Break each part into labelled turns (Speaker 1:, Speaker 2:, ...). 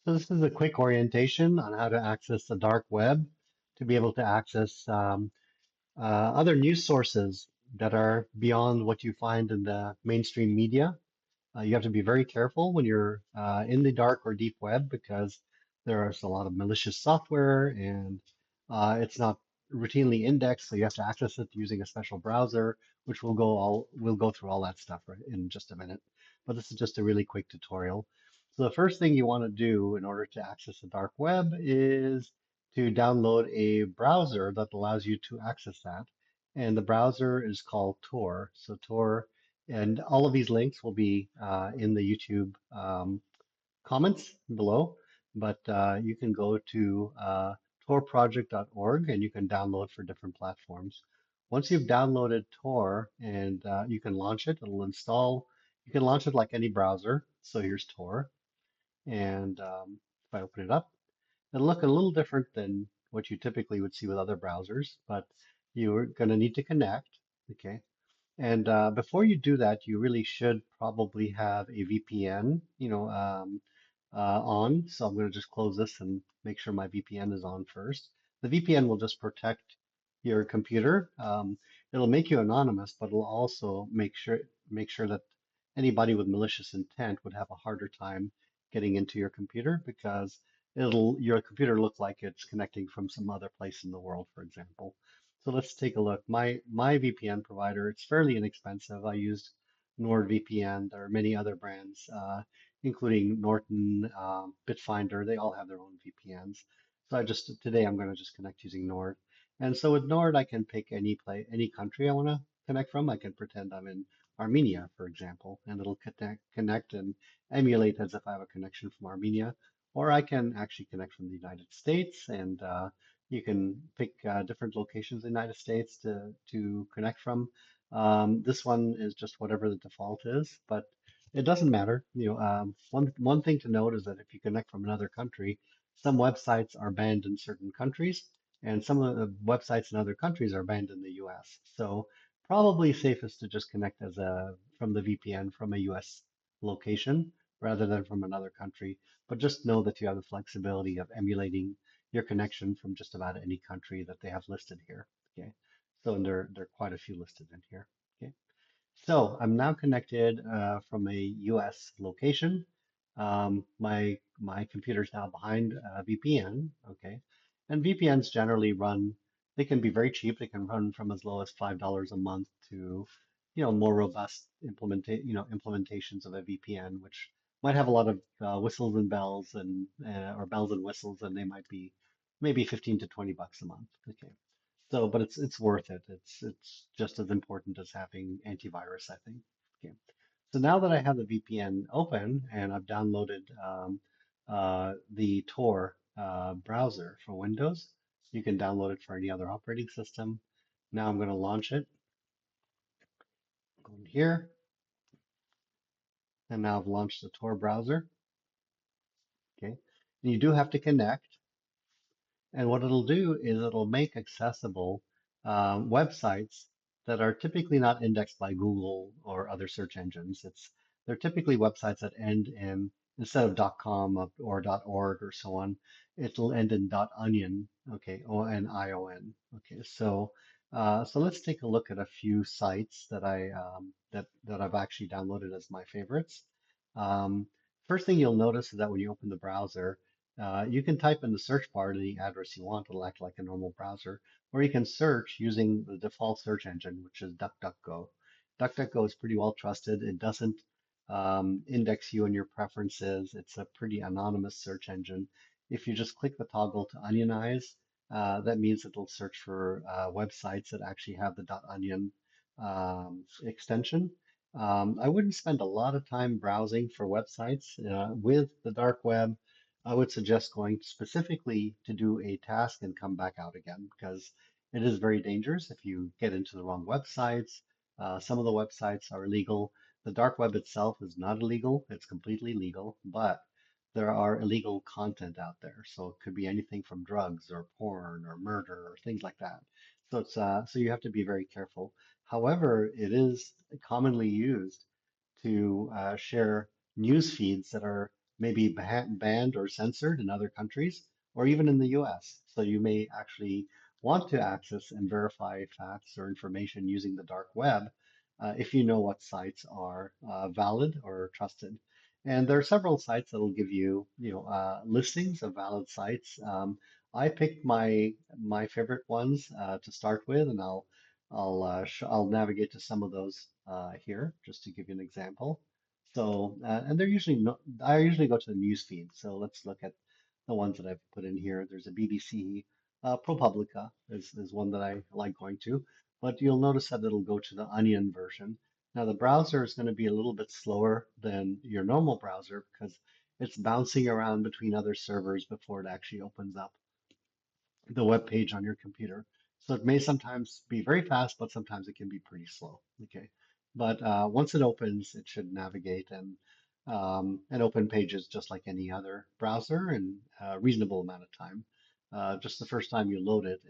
Speaker 1: So this is a quick orientation on how to access the dark web to be able to access other news sources that are beyond what you find in the mainstream media. You have to be very careful when you're in the dark or deep web because there's a lot of malicious software and it's not routinely indexed, so you have to access it using a special browser, which we'll go through all that stuff right in just a minute. But this is just a really quick tutorial. So the first thing you want to do in order to access the dark web is to download a browser that allows you to access that. And the browser is called Tor. So Tor and all of these links will be in the YouTube comments below, but you can go to torproject.org and you can download for different platforms. Once you've downloaded Tor and you can launch it, it'll install. You can launch it like any browser. So here's Tor. And if I open it up, it'll look a little different than what you typically would see with other browsers, but you're going to need to connect. Okay. And before you do that, you really should probably have a VPN, on. So I'm going to just close this and make sure my VPN is on first. The VPN will just protect your computer. It'll make you anonymous, but it'll also make sure that anybody with malicious intent would have a harder time getting into your computer because it'll your computer look like it's connecting from some other place in the world, for example. So let's take a look. My VPN provider, it's fairly inexpensive. I used NordVPN. There are many other brands, including Norton, Bitfinder. They all have their own VPNs. So today I'm going to just connect using Nord. And so with Nord, I can pick any country I want to connect from. I can pretend I'm in Armenia, for example, and it'll connect and emulate as if I have a connection from Armenia. Or I can actually connect from the United States and you can pick different locations in the United States to connect from. This one is just whatever the default is, but it doesn't matter. One thing to note is that if you connect from another country, some websites are banned in certain countries, and some of the websites in other countries are banned in the U.S. So probably safest to just connect as a from the VPN from a U.S. location rather than from another country. But just know that you have the flexibility of emulating your connection from just about any country that they have listed here. Okay. So and there are quite a few listed in here. Okay. So I'm now connected from a US location. My computer is now behind VPN. Okay. And VPNs generally run, they can be very cheap. They can run from as low as $5 a month to, more robust implementations of a VPN, which might have a lot of whistles and bells and or bells and whistles, and they might be maybe 15 to 20 bucks a month. Okay. So, but it's worth it. It's just as important as having antivirus, I think. Okay. So now that I have the VPN open and I've downloaded the Tor browser for Windows, you can download it for any other operating system. Now I'm going to launch it. Go in here, and now I've launched the Tor browser. Okay. And you do have to connect. And what it'll do is it'll make accessible websites that are typically not indexed by Google or other search engines. They're typically websites that end in instead of .com or .org or so on, it'll end in .onion, okay, ONION. Okay, so let's take a look at a few sites that I've actually downloaded as my favorites. Um, First thing you'll notice is that when you open the browser, you can type in the search bar the address you want. It'll act like a normal browser. Or you can search using the default search engine, which is DuckDuckGo. DuckDuckGo is pretty well trusted. It doesn't index you and your preferences. It's a pretty anonymous search engine. If you just click the toggle to onionize, that means it'll search for websites that actually have the .onion extension. I wouldn't spend a lot of time browsing for websites with the dark web. I would suggest going specifically to do a task and come back out again because it is very dangerous if you get into the wrong websites. Some of the websites are illegal. The dark web itself is not illegal, it's completely legal, but there are illegal content out there. So it could be anything from drugs or porn or murder or things like that. So you have to be very careful. However, it is commonly used to share news feeds that are maybe banned or censored in other countries or even in the US. So you may actually want to access and verify facts or information using the dark web if you know what sites are valid or trusted. And there are several sites that will give you, listings of valid sites. I picked my favorite ones to start with, and I'll navigate to some of those here just to give you an example. So, and they're usually no, I usually go to the news feed. So let's look at the ones that I've put in here. There's a BBC, ProPublica is one that I like going to, but you'll notice that it'll go to the Onion version. Now the browser is going to be a little bit slower than your normal browser because it's bouncing around between other servers before it actually opens up the web page on your computer. So it may sometimes be very fast, but sometimes it can be pretty slow. Okay, but once it opens, it should navigate and open pages just like any other browser in a reasonable amount of time. Just the first time you load it,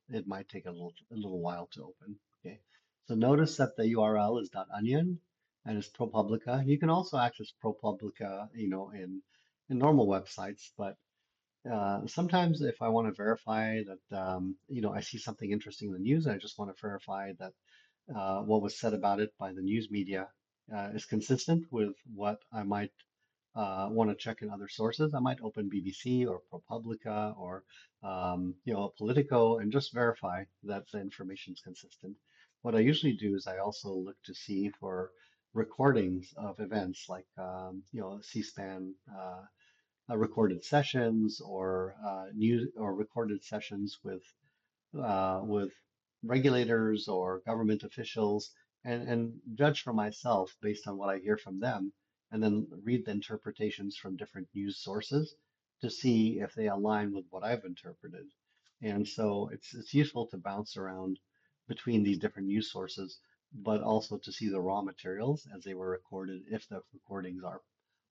Speaker 1: it might take a little while to open. Okay, so notice that the URL is .onion and it's ProPublica. You can also access ProPublica, in normal websites, but sometimes if I want to verify that, I see something interesting in the news, and I just want to verify that what was said about it by the news media is consistent with what I might want to check in other sources. I might open BBC or ProPublica or, Politico and just verify that the information is consistent. What I usually do is I also look to see for recordings of events like, C-SPAN recorded sessions or news or recorded sessions with regulators or government officials and judge for myself based on what I hear from them, and then read the interpretations from different news sources to see if they align with what I've interpreted. And so it's useful to bounce around between these different news sources, but also to see the raw materials as they were recorded, if the recordings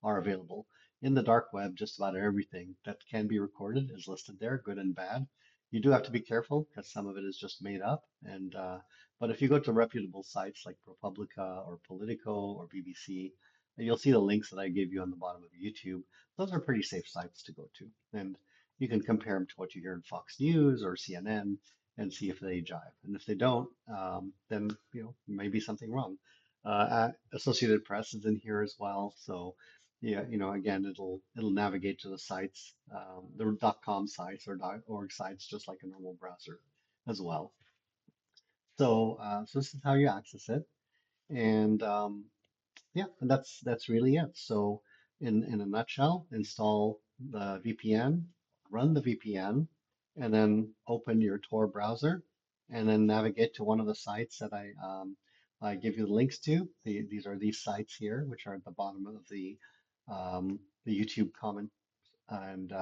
Speaker 1: are available. In the dark web, just about everything that can be recorded is listed there, good and bad. You do have to be careful because some of it is just made up. And but if you go to reputable sites like ProPublica or Politico or BBC, you'll see the links that I gave you on the bottom of YouTube. Those are pretty safe sites to go to, and you can compare them to what you hear in Fox News or CNN and see if they jive. And if they don't, then maybe something wrong. Associated Press is in here as well, so yeah, again, it'll navigate to the sites, the .com sites or .org sites, just like a normal browser as well. So this is how you access it, and yeah, and that's really it. So in a nutshell, install the VPN, run the VPN, and then open your Tor browser, and then navigate to one of the sites that I give you the links to. These are these sites here, which are at the bottom of the YouTube comment, and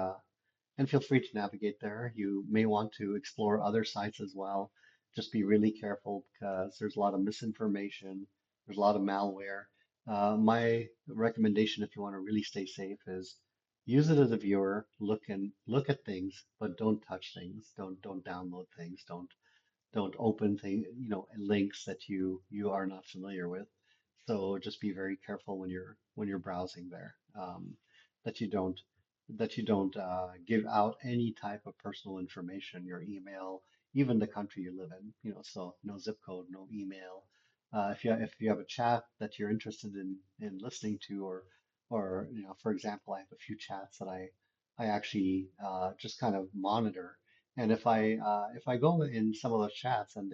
Speaker 1: and feel free to navigate there. You may want to explore other sites as well. Just be really careful because there's a lot of misinformation, there's a lot of malware. My recommendation, if you want to really stay safe, is use it as a viewer. Look at things, but don't touch things. Don't download things. Don't open thing, links that you are not familiar with. So just be very careful when you're browsing there, that you don't give out any type of personal information, your email, even the country you live in. So no zip code, no email. If you have a chat that you're interested in listening to, or for example, I have a few chats that I actually just kind of monitor, and if I go in some of those chats and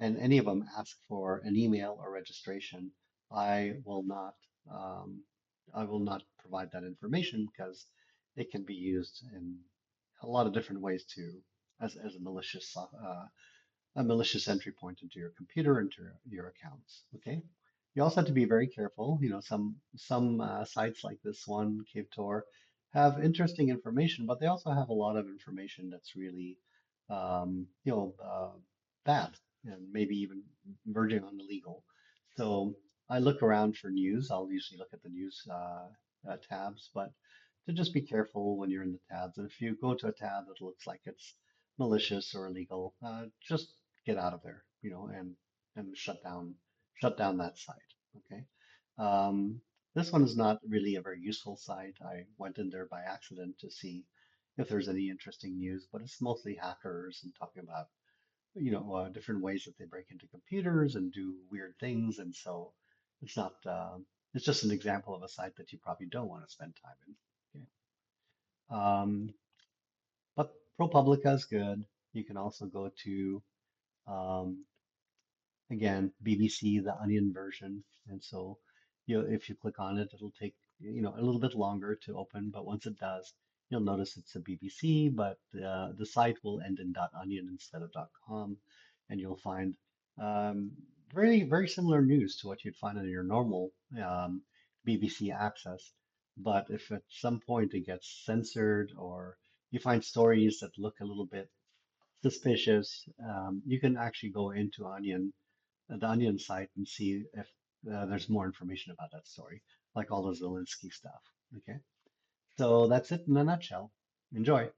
Speaker 1: any of them ask for an email or registration, I will not um, I will not provide that information because it can be used in a lot of different ways to as a malicious entry point into your computer, into your accounts. Okay. You also have to be very careful. Some sites like this one, Cave Tor, have interesting information, but they also have a lot of information that's really, bad and maybe even verging on illegal. So I look around for news. I'll usually look at the news tabs, but to just be careful when you're in the tabs. And if you go to a tab that looks like it's malicious or illegal, just get out of there, and shut down that site. Okay. Um, This one is not really a very useful site. I went in there by accident to see if there's any interesting news, but it's mostly hackers and talking about, different ways that they break into computers and do weird things. And so it's not, it's just an example of a site that you probably don't want to spend time in. Okay. Um, but ProPublica is good. You can also go to, um, again, BBC, the Onion version. And so, if you click on it, it'll take, a little bit longer to open, but once it does, you'll notice it's a BBC, but the site will end in .onion instead of .com, and you'll find um, very, very similar news to what you'd find on your normal BBC access. But if at some point it gets censored or you find stories that look a little bit suspicious, you can actually go into the Onion site and see if there's more information about that story, like all the Zelensky stuff. Okay, so that's it in a nutshell. Enjoy.